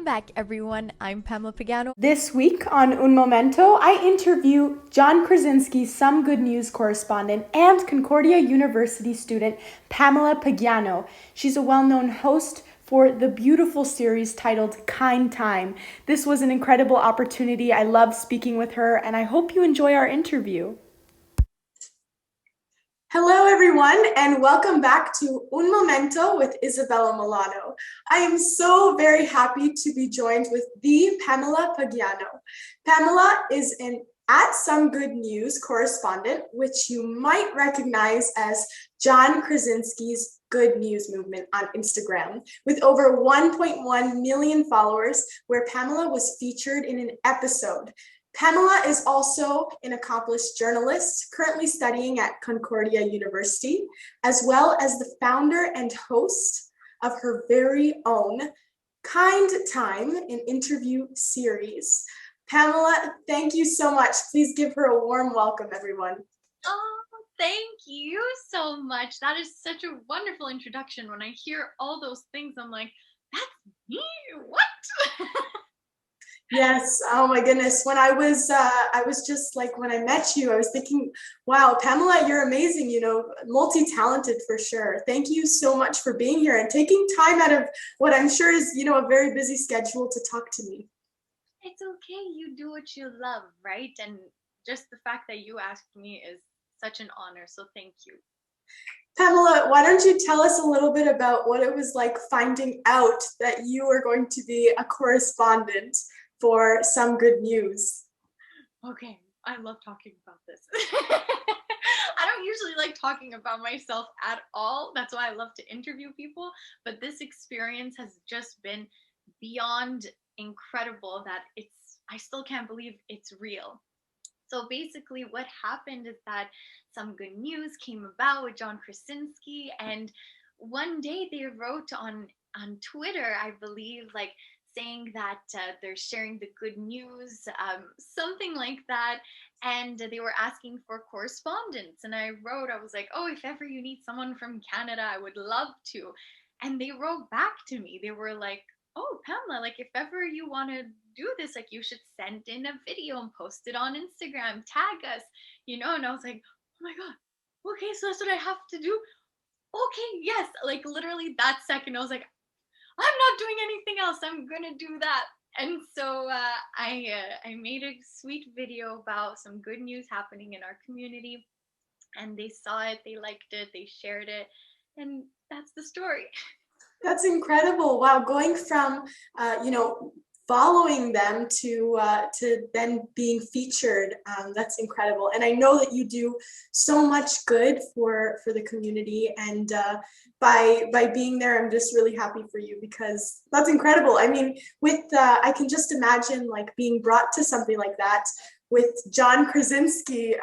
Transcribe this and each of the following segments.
back, everyone. I'm Pamela Pagano. This week on Un Momento, I interview John Krasinski's Some Good News correspondent and Concordia University student Pamela Pagano. She's a well-known host for the beautiful series titled Kind Time. This was an incredible opportunity. I love speaking with her, and I hope you enjoy our interview. Hello, everyone, and welcome back to Un Momento with Isabella Milano. I am so very happy to be joined with the Pamela Pagano. Pamela is an at Some Good News correspondent, which you might recognize as John Krasinski's Good News movement on Instagram, with over 1.1 million followers, where Pamela was featured in an episode. Pamela is also an accomplished journalist, currently studying at Concordia University, as well as the founder and host of her very own Kind Time, an interview series. Pamela, thank you so much. Please give her a warm welcome, everyone. Oh, thank you so much. That is such a wonderful introduction. When I hear all those things, I'm like, that's me? What? Yes. Oh my goodness. When I was just like, when I met you, I was thinking, wow, Pamela, you're amazing, multi-talented for sure. Thank you so much for being here and taking time out of what I'm sure is, a very busy schedule to talk to me. It's okay. You do what you love, right? And just the fact that you asked me is such an honor. So thank you. Pamela, why don't you tell us a little bit about what it was like finding out that you were going to be a correspondent for Some Good News? Okay, I love talking about this. I don't usually like talking about myself at all. That's why I love to interview people. But this experience has just been beyond incredible that I still can't believe it's real. So basically what happened is that Some Good News came about with John Krasinski, and one day they wrote on Twitter, I believe, like saying that they're sharing the good news, something like that, and they were asking for correspondence. And I was like, oh, if ever you need someone from Canada, I would love to. And they wrote back to me. They were like, oh, Pamela, like if ever you want to do this, like you should send in a video and post it on Instagram, tag us, and I was like, oh my God, okay, so that's what I have to do. Okay, yes, like literally that second, I was like, I'm not doing anything else. I'm gonna do that. And so I made a sweet video about some good news happening in our community, and they saw it, they liked it, they shared it, and that's the story. That's incredible. Wow, going from following them to then being featured. That's incredible. And I know that you do so much good for the community. And by being there, I'm just really happy for you because that's incredible. I mean, I can just imagine like being brought to something like that with John Krasinski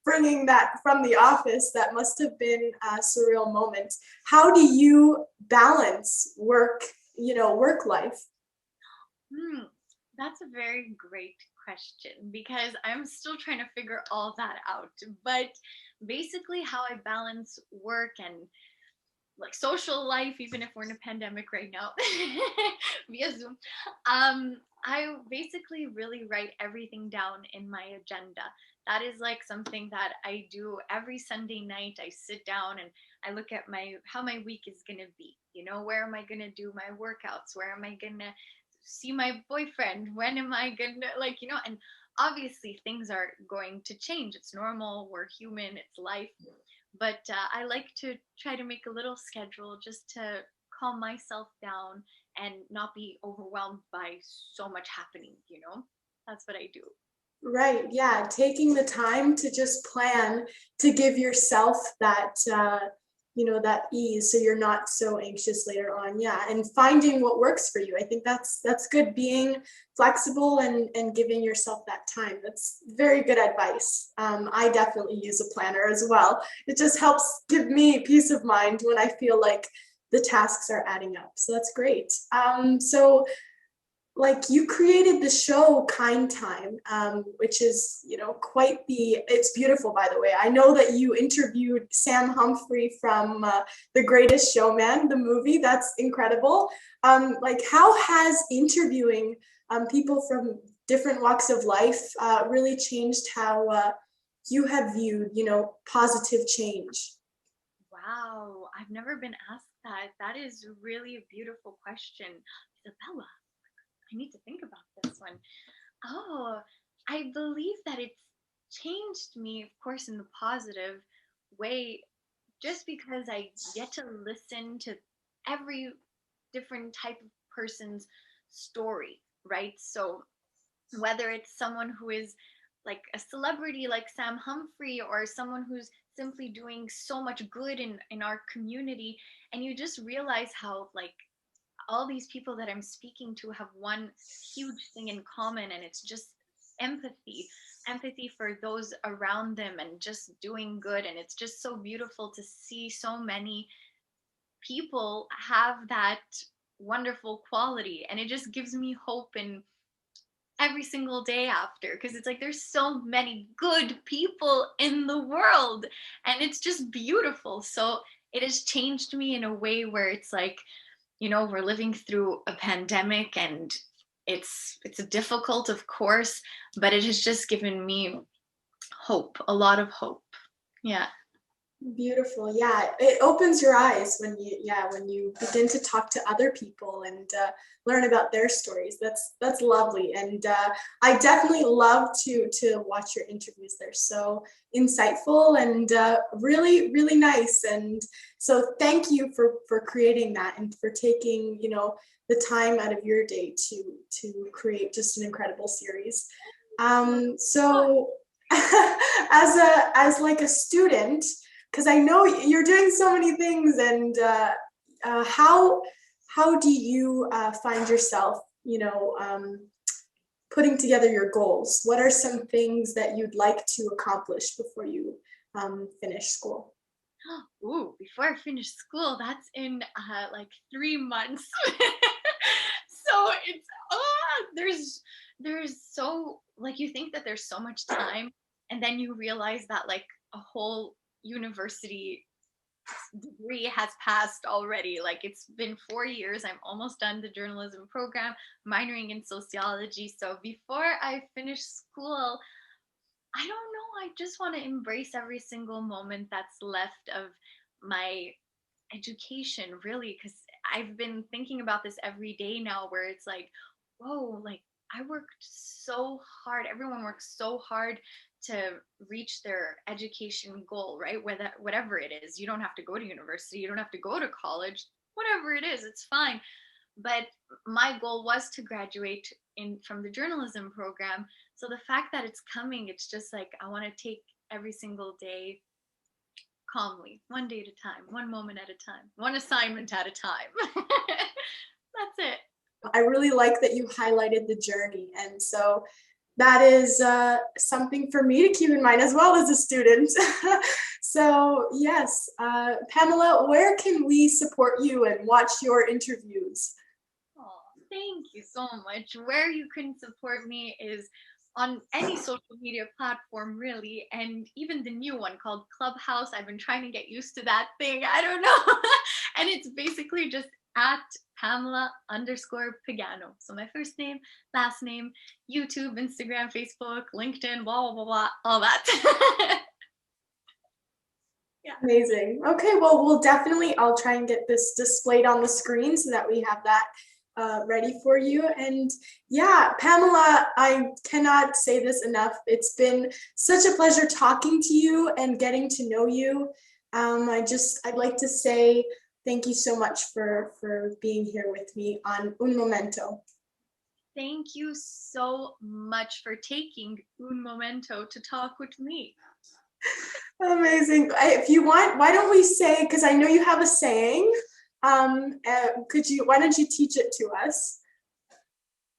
bringing that from The Office. That must have been a surreal moment. How do you balance work life? That's a very great question because I'm still trying to figure all that out. But basically, how I balance work and like social life, even if we're in a pandemic right now via Zoom, I basically really write everything down in my agenda. That is like something that I do every Sunday night. I sit down and I look at how my week is gonna be. Where am I gonna do my workouts? Where am I gonna see my boyfriend? When am I gonna and obviously things are going to change. It's normal. We're human. It's life. But I like to try to make a little schedule just to calm myself down and not be overwhelmed by so much happening. That's what I do. Right. Yeah. Taking the time to just plan to give yourself that, that ease so you're not so anxious later on. Yeah. And finding what works for you. I think that's good, being flexible and giving yourself that time. That's very good advice. I definitely use a planner as well. It just helps give me peace of mind when I feel like the tasks are adding up. So that's great. So like you created the show Kind Time, which is, quite it's beautiful, by the way. I know that you interviewed Sam Humphrey from The Greatest Showman, the movie. That's incredible. Like, how has interviewing people from different walks of life really changed how you have viewed, positive change? Wow, I've never been asked that. That is really a beautiful question. Isabella, I need to think about this one. Oh, I believe that it's changed me, of course, in the positive way, just because I get to listen to every different type of person's story, right? So whether it's someone who is like a celebrity like Sam Humphrey, or someone who's simply doing so much good in our community, and you just realize how like all these people that I'm speaking to have one huge thing in common, and it's just empathy. Empathy for those around them and just doing good. And it's just so beautiful to see so many people have that wonderful quality. And it just gives me hope in every single day after, because it's like there's so many good people in the world, and it's just beautiful. So it has changed me in a way where it's like, we're living through a pandemic, and it's difficult, of course, but it has just given me hope, a lot of hope. Yeah. Beautiful. Yeah, it opens your eyes when you begin to talk to other people and learn about their stories. That's lovely, and I definitely love to watch your interviews. They're so insightful and really really nice. And so thank you for creating that and for taking the time out of your day to create just an incredible series. So as like a student, because I know you're doing so many things, and how do you find yourself, putting together your goals? What are some things that you'd like to accomplish before you finish school? Ooh, before I finish school, that's in like 3 months. So it's there's so, like, you think that there's so much time, and then you realize that like a whole university degree has passed already. Like, it's been 4 years. I'm almost done the journalism program, minoring in sociology. So before I finish school, I don't know. I just want to embrace every single moment that's left of my education, really, because I've been thinking about this every day now, where it's like, whoa, like I worked so hard. Everyone works so hard to reach their education goal, right? Whatever it is, you don't have to go to university, you don't have to go to college, whatever it is, it's fine. But my goal was to graduate in from the journalism program. So the fact that it's coming, it's just like I want to take every single day calmly, one day at a time, one moment at a time, one assignment at a time. That's it. I really like that you highlighted the journey, and so that is something for me to keep in mind as well as a student. So yes, Pamela, where can we support you and watch your interviews? Oh, thank you so much. Where you can support me is on any social media platform, really, and even the new one called Clubhouse. I've been trying to get used to that thing. I don't know. And it's basically just at Pamela_Pagano. So my first name, last name, YouTube, Instagram, Facebook, LinkedIn, blah, blah, blah, blah, all that. Yeah. Amazing. Okay, well, I'll try and get this displayed on the screen so that we have that ready for you. And yeah, Pamela, I cannot say this enough. It's been such a pleasure talking to you and getting to know you. I'd like to say thank you so much for being here with me on Un Momento. Thank you so much for taking un momento to talk with me. Amazing. If you want, why don't we say, because I know you have a saying, why don't you teach it to us?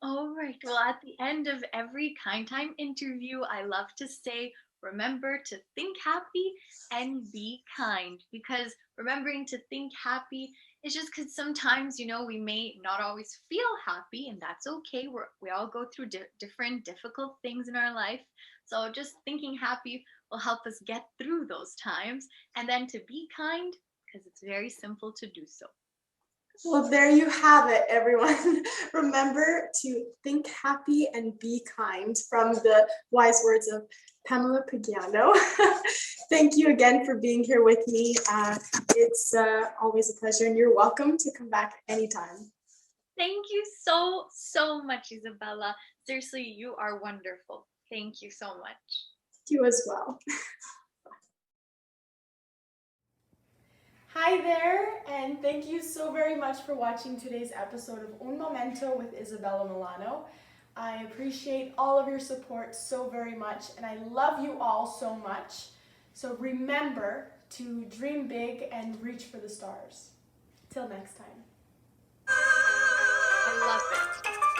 All right. Well, at the end of every Kind Time interview, I love to say, remember to think happy and be kind, because remembering to think happy is just because sometimes, we may not always feel happy, and that's okay. We all go through different difficult things in our life. So just thinking happy will help us get through those times, and then to be kind, because it's very simple to do so. Well, there you have it, everyone. Remember to think happy and be kind, from the wise words of Pamela Pagano. Thank you again for being here with me. It's always a pleasure, and you're welcome to come back anytime. Thank you so much, Isabella. Seriously, you are wonderful. Thank you so much. You as well. Hi there, and thank you so very much for watching today's episode of Un Momento with Isabella Milano. I appreciate all of your support so very much, and I love you all so much. So remember to dream big and reach for the stars. Till next time. I love it.